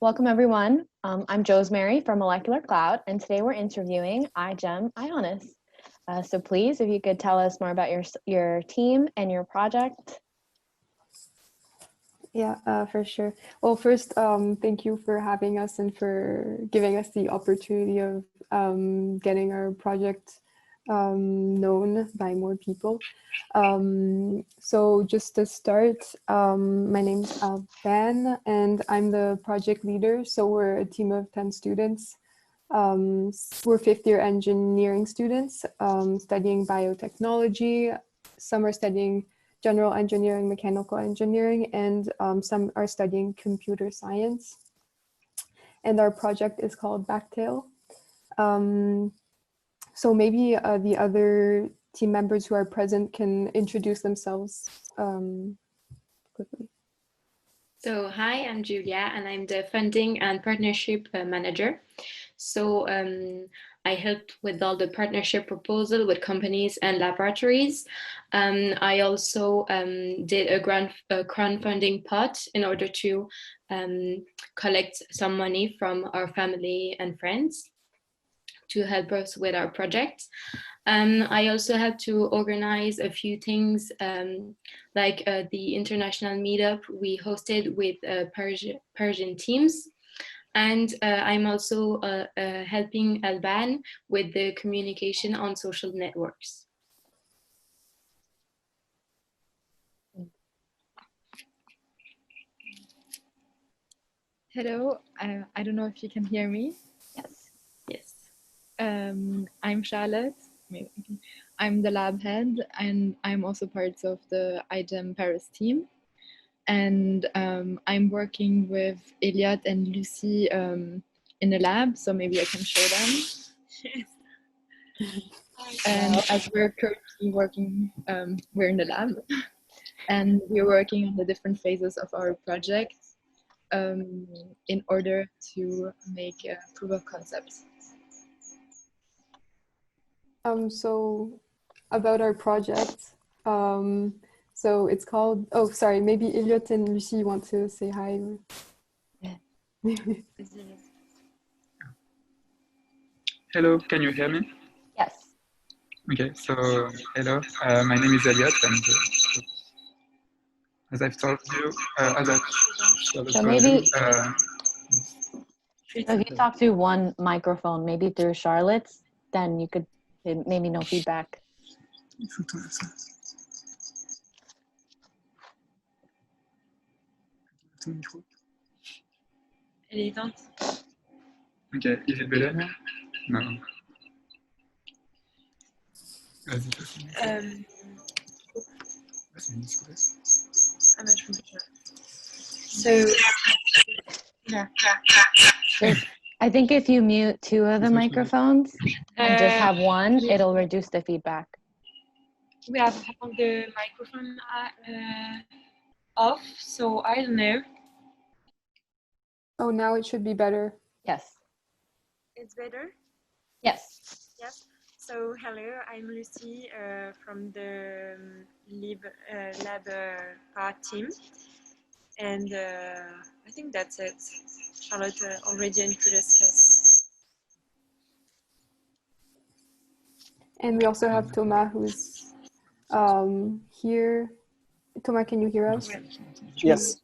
Welcome everyone. I'm Josemary from Molecular Cloud, and today we're interviewing iGEM IONIS. So please, if you could tell us more about your team and your project. Yeah, for sure. Well, first, thank you for having us and for giving us the opportunity of getting our project known by more people. So just to start, my name's Van and I'm the project leader. So we're a team of 10 students. We're fifth year engineering students studying biotechnology. Some are studying general engineering, mechanical engineering, and some are studying computer science. And our project is called BACtail. So maybe the other team members who are present can introduce themselves quickly. So hi, I'm Julia and I'm the funding and partnership manager. So I helped with all the partnership proposal with companies and laboratories. I also did a crowdfunding pot in order to collect some money from our family and friends to help us with our project. I also had to organize a few things like the international meetup we hosted with Persian teams. And I'm also helping Alban with the communication on social networks. Hello, I don't know if you can hear me. Yes. Yes. I'm Charlotte. I'm the lab head and I'm also part of the iGEM Paris team. And I'm working with Elliot and Lucy in the lab, so maybe I can show them. And as we're currently working, we're in the lab and we're working on the different phases of our project in order to make a proof of concept. So about our project, so it's called, oh, sorry, maybe Elliot and Lucy want to say hi. Yeah. Hello, can you hear me? Yes. Okay, so hello, my name is Elliot, and as I've told you, So maybe if you talk through one microphone, maybe through Charlotte's, then you could maybe no feedback. Elle est éteinte. Okay, is it better now? No. Vas-y, So, yeah. I think if you mute two of the microphones and just have one, it'll reduce the feedback. We have the microphone off, so I don't know. Oh, now it should be better. Yes. It's better? Yes. Yes. So hello, I'm Lucy from the lab part team. And I think that's it. Charlotte already introduced us. And we also have Thomas, who's here. Thomas, can you hear us? Yes,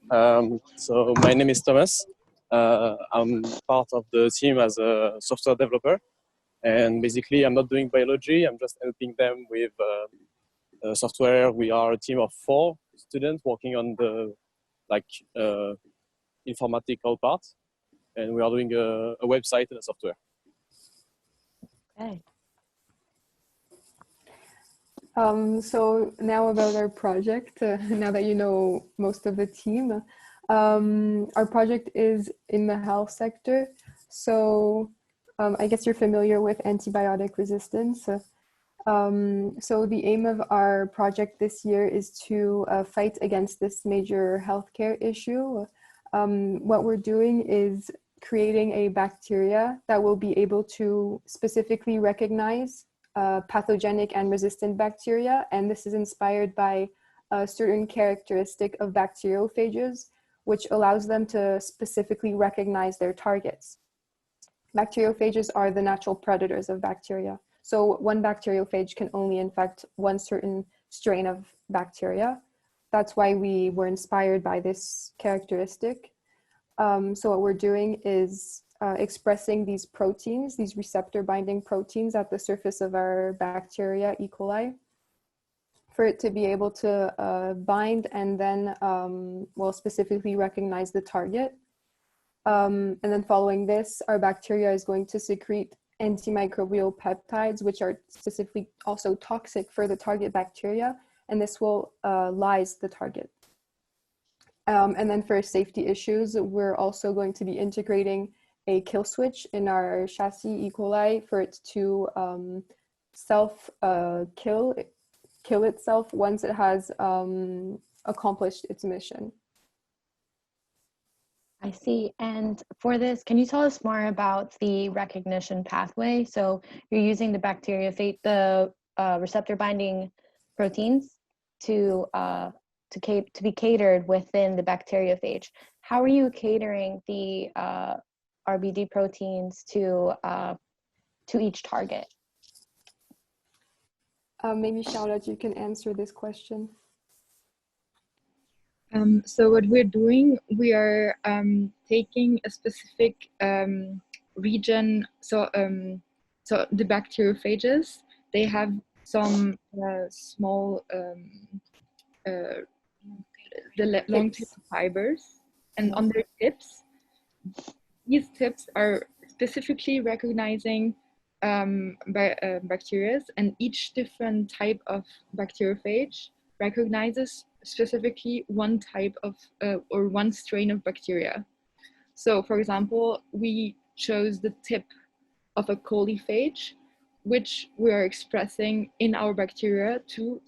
so my name is Thomas. I'm part of the team as a software developer. And basically, I'm not doing biology. I'm just helping them with software. We are a team of 4 students working on the informatical part. And we are doing a website and a software. Okay. So now about our project, now that you know most of the team, our project is in the health sector. So I guess you're familiar with antibiotic resistance. So the aim of our project this year is to fight against this major healthcare issue. What we're doing is creating a bacteria that will be able to specifically recognize pathogenic and resistant bacteria, and this is inspired by a certain characteristic of bacteriophages, which allows them to specifically recognize their targets. Bacteriophages are the natural predators of bacteria. So one bacteriophage can only infect one certain strain of bacteria. That's why we were inspired by this characteristic. So what we're doing is expressing these proteins, these receptor binding proteins at the surface of our bacteria, E. coli, for it to be able to bind and then, well, specifically recognize the target. And then following this, our bacteria is going to secrete antimicrobial peptides, which are specifically also toxic for the target bacteria, and this will lyse the target. And then for safety issues, we're also going to be integrating a kill switch in our chassis E. coli for it to kill itself once it has accomplished its mission. I see. And for this, can you tell us more about the recognition pathway? So you're using the bacteriophage, the receptor binding proteins to be catered within the bacteriophage. How are you catering the RBD proteins to each target? Maybe Charlotte, you can answer this question. So what we're doing, we are taking a specific region. So the bacteriophages, they have some small long tip fibers, and on their tips, these tips are specifically recognizing bacteria, and each different type of bacteriophage recognizes specifically one type of or one strain of bacteria. So for example, we chose the tip of a coliphage, which we are expressing in our bacteria to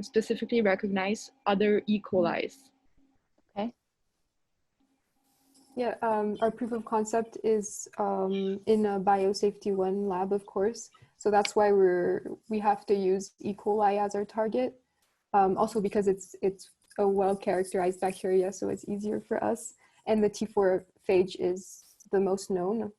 specifically recognize other E. coli's. Okay. Yeah, our proof of concept is in a biosafety 1 lab, of course. So that's why we have to use E. coli as our target. Also because it's a well-characterized bacteria, so it's easier for us. And the T4 phage is the most known.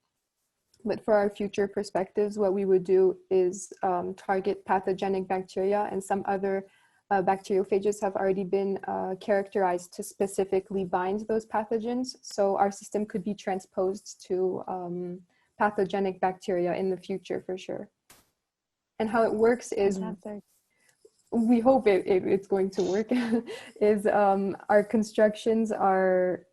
But for our future perspectives, what we would do is target pathogenic bacteria, and some other bacteriophages have already been characterized to specifically bind those pathogens. So our system could be transposed to pathogenic bacteria in the future for sure. And how it works is, Fantastic. we hope it's going to work, is our constructions are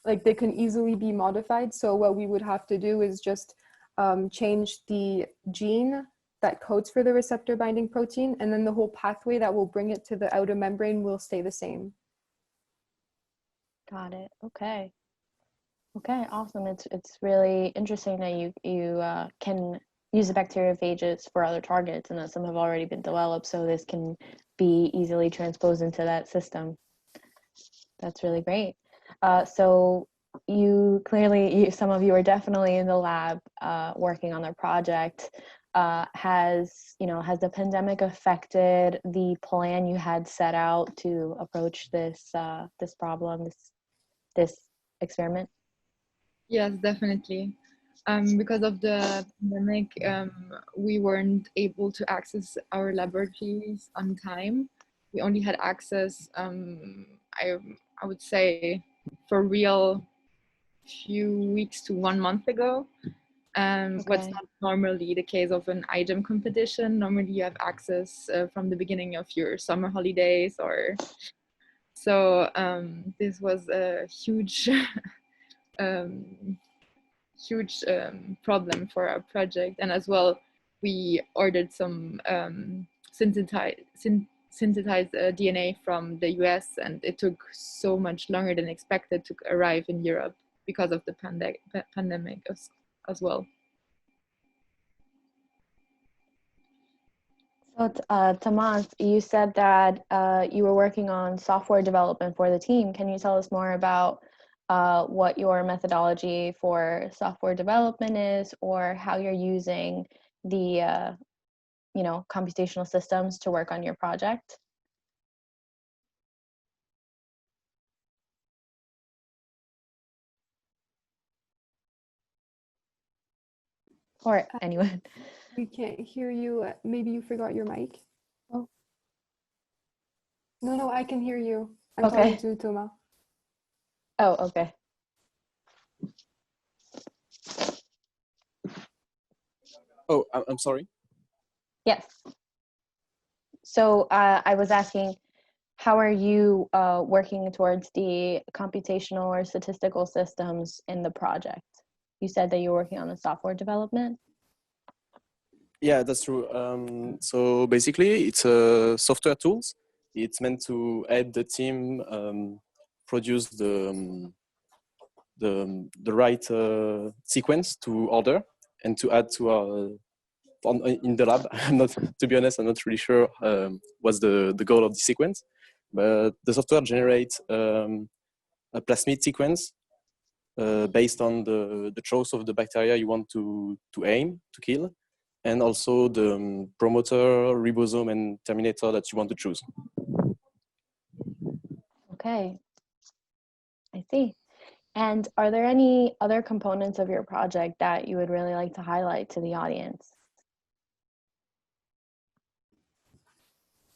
like they can easily be modified. So what we would have to do is just change the gene that codes for the receptor binding protein, and then the whole pathway that will bring it to the outer membrane will stay the same. Got it. Okay. Okay, awesome. It's really interesting that you can use the bacteriophages for other targets, and that some have already been developed, so this can be easily transposed into that system. That's really great. So you clearly, some of you are definitely in the lab working on their project. Has the pandemic affected the plan you had set out to approach this this problem, this experiment? Yes, definitely. Because of the pandemic, we weren't able to access our laboratories on time. We only had access, I would say, for real, few weeks to 1 month ago. What's not normally the case of an iGEM competition. Normally you have access from the beginning of your summer holidays, or so. This was a huge huge problem for our project. And as well, we ordered some synthesized DNA from the US, and it took so much longer than expected to arrive in Europe because of the pandemic as well. So, Tomas, you said that you were working on software development for the team. Can you tell us more about what your methodology for software development is, or how you're using the computational systems to work on your project? or anyone. We can't hear you. Maybe you forgot your mic. Oh. No, I can hear you. I'm Okay. talking to Thomas. Oh, okay. Oh, I'm sorry. Yes. So I was asking, how are you working towards the computational or statistical systems in the project? You said that you're working on the software development. Yeah, that's true. So basically, it's software tools. It's meant to help the team produce the right sequence to order and to add to our in the lab. I'm not, to be honest, I'm not really sure what's the goal of the sequence, but the software generates a plasmid sequence based on the choice of the bacteria you want to aim to kill, and also the promoter, ribosome, and terminator that you want to choose. Okay, I see. And are there any other components of your project that you would really like to highlight to the audience?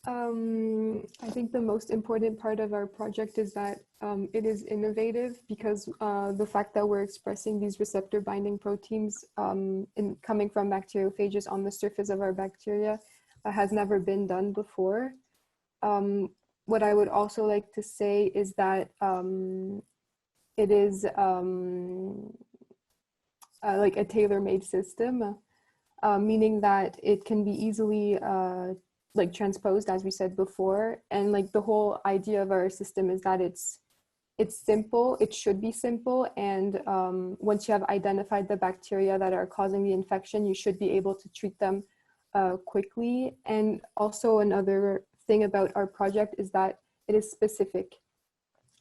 I think the most important part of our project is that it is innovative, because the fact that we're expressing these receptor binding proteins coming from bacteriophages on the surface of our bacteria has never been done before. What I would also like to say is that it is like a tailor-made system, meaning that it can be easily like transposed, as we said before. And like the whole idea of our system is that it's simple, it should be simple. And once you have identified the bacteria that are causing the infection, you should be able to treat them quickly. And also another thing about our project is that it is specific.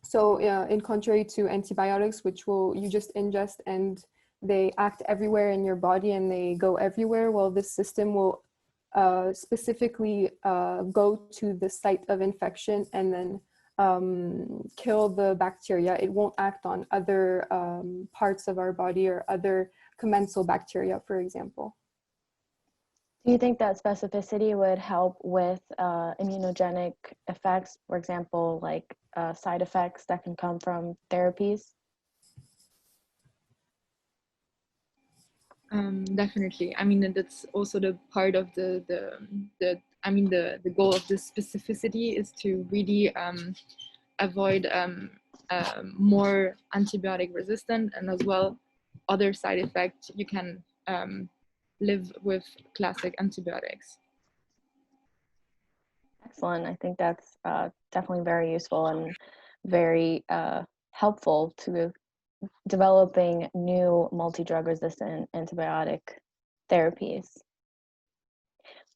So in contrary to antibiotics, which you just ingest and they act everywhere in your body and they go everywhere, well, this system will specifically go to the site of infection and then kill the bacteria. It won't act on other parts of our body or other commensal bacteria, for example. Do you think that specificity would help with immunogenic effects, for example, like side effects that can come from therapies? Definitely. I mean, that's also the part of the goal of this specificity is to really avoid more antibiotic resistant, and as well other side effects you can live with classic antibiotics. Excellent. I think that's definitely very useful and very helpful to developing new multi-drug resistant antibiotic therapies.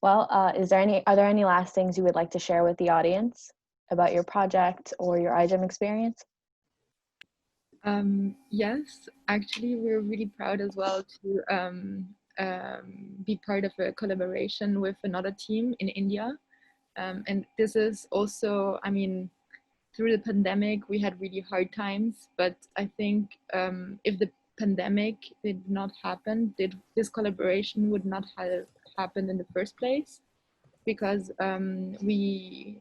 Well, are there any last things you would like to share with the audience about your project or your iGEM experience? Yes, actually, we're really proud as well to be part of a collaboration with another team in India. And this is also, I mean, through the pandemic, we had really hard times, but I think if the pandemic did not happen, this collaboration would not have happened in the first place, because we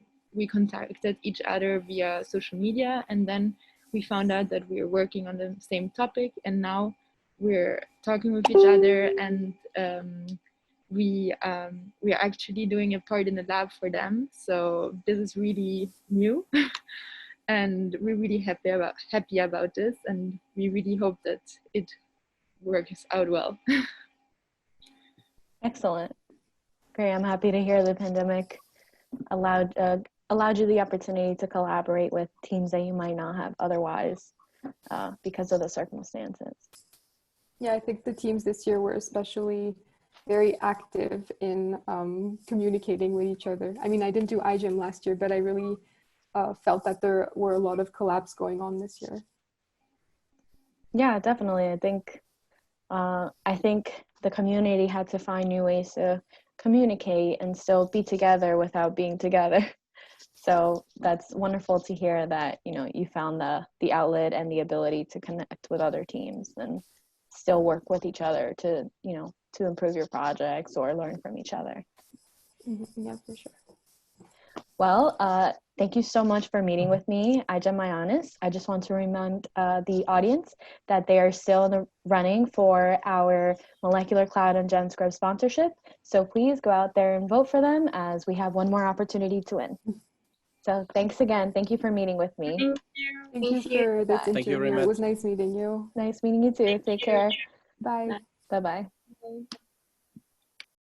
contacted each other via social media, and then we found out that we were working on the same topic, and now we're talking with each other, and we are actually doing a part in the lab for them. So this is really new. And we're really happy about this, and we really hope that it works out well. Excellent. Great. I'm happy to hear the pandemic allowed you the opportunity to collaborate with teams that you might not have otherwise because of the circumstances. Yeah, I think the teams this year were especially very active in communicating with each other. I mean, I didn't do iGEM last year, but I really felt that there were a lot of collabs going on this year. Yeah, definitely. I think the community had to find new ways to communicate and still be together without being together. So that's wonderful to hear that, you know, you found the outlet and the ability to connect with other teams and still work with each other to, you know, to improve your projects or learn from each other. Yeah, for sure. Well, thank you so much for meeting with me, iGEM IONIS. I just want to remind the audience that they are still in the running for our Molecular Cloud and GenScrub sponsorship. So please go out there and vote for them, as we have one more opportunity to win. So thanks again. Thank you for meeting with me. Thank you. Thank you for this Thank you very interview. It much. was nice meeting you. Nice meeting you too. Take care. Bye. Bye-bye. Bye.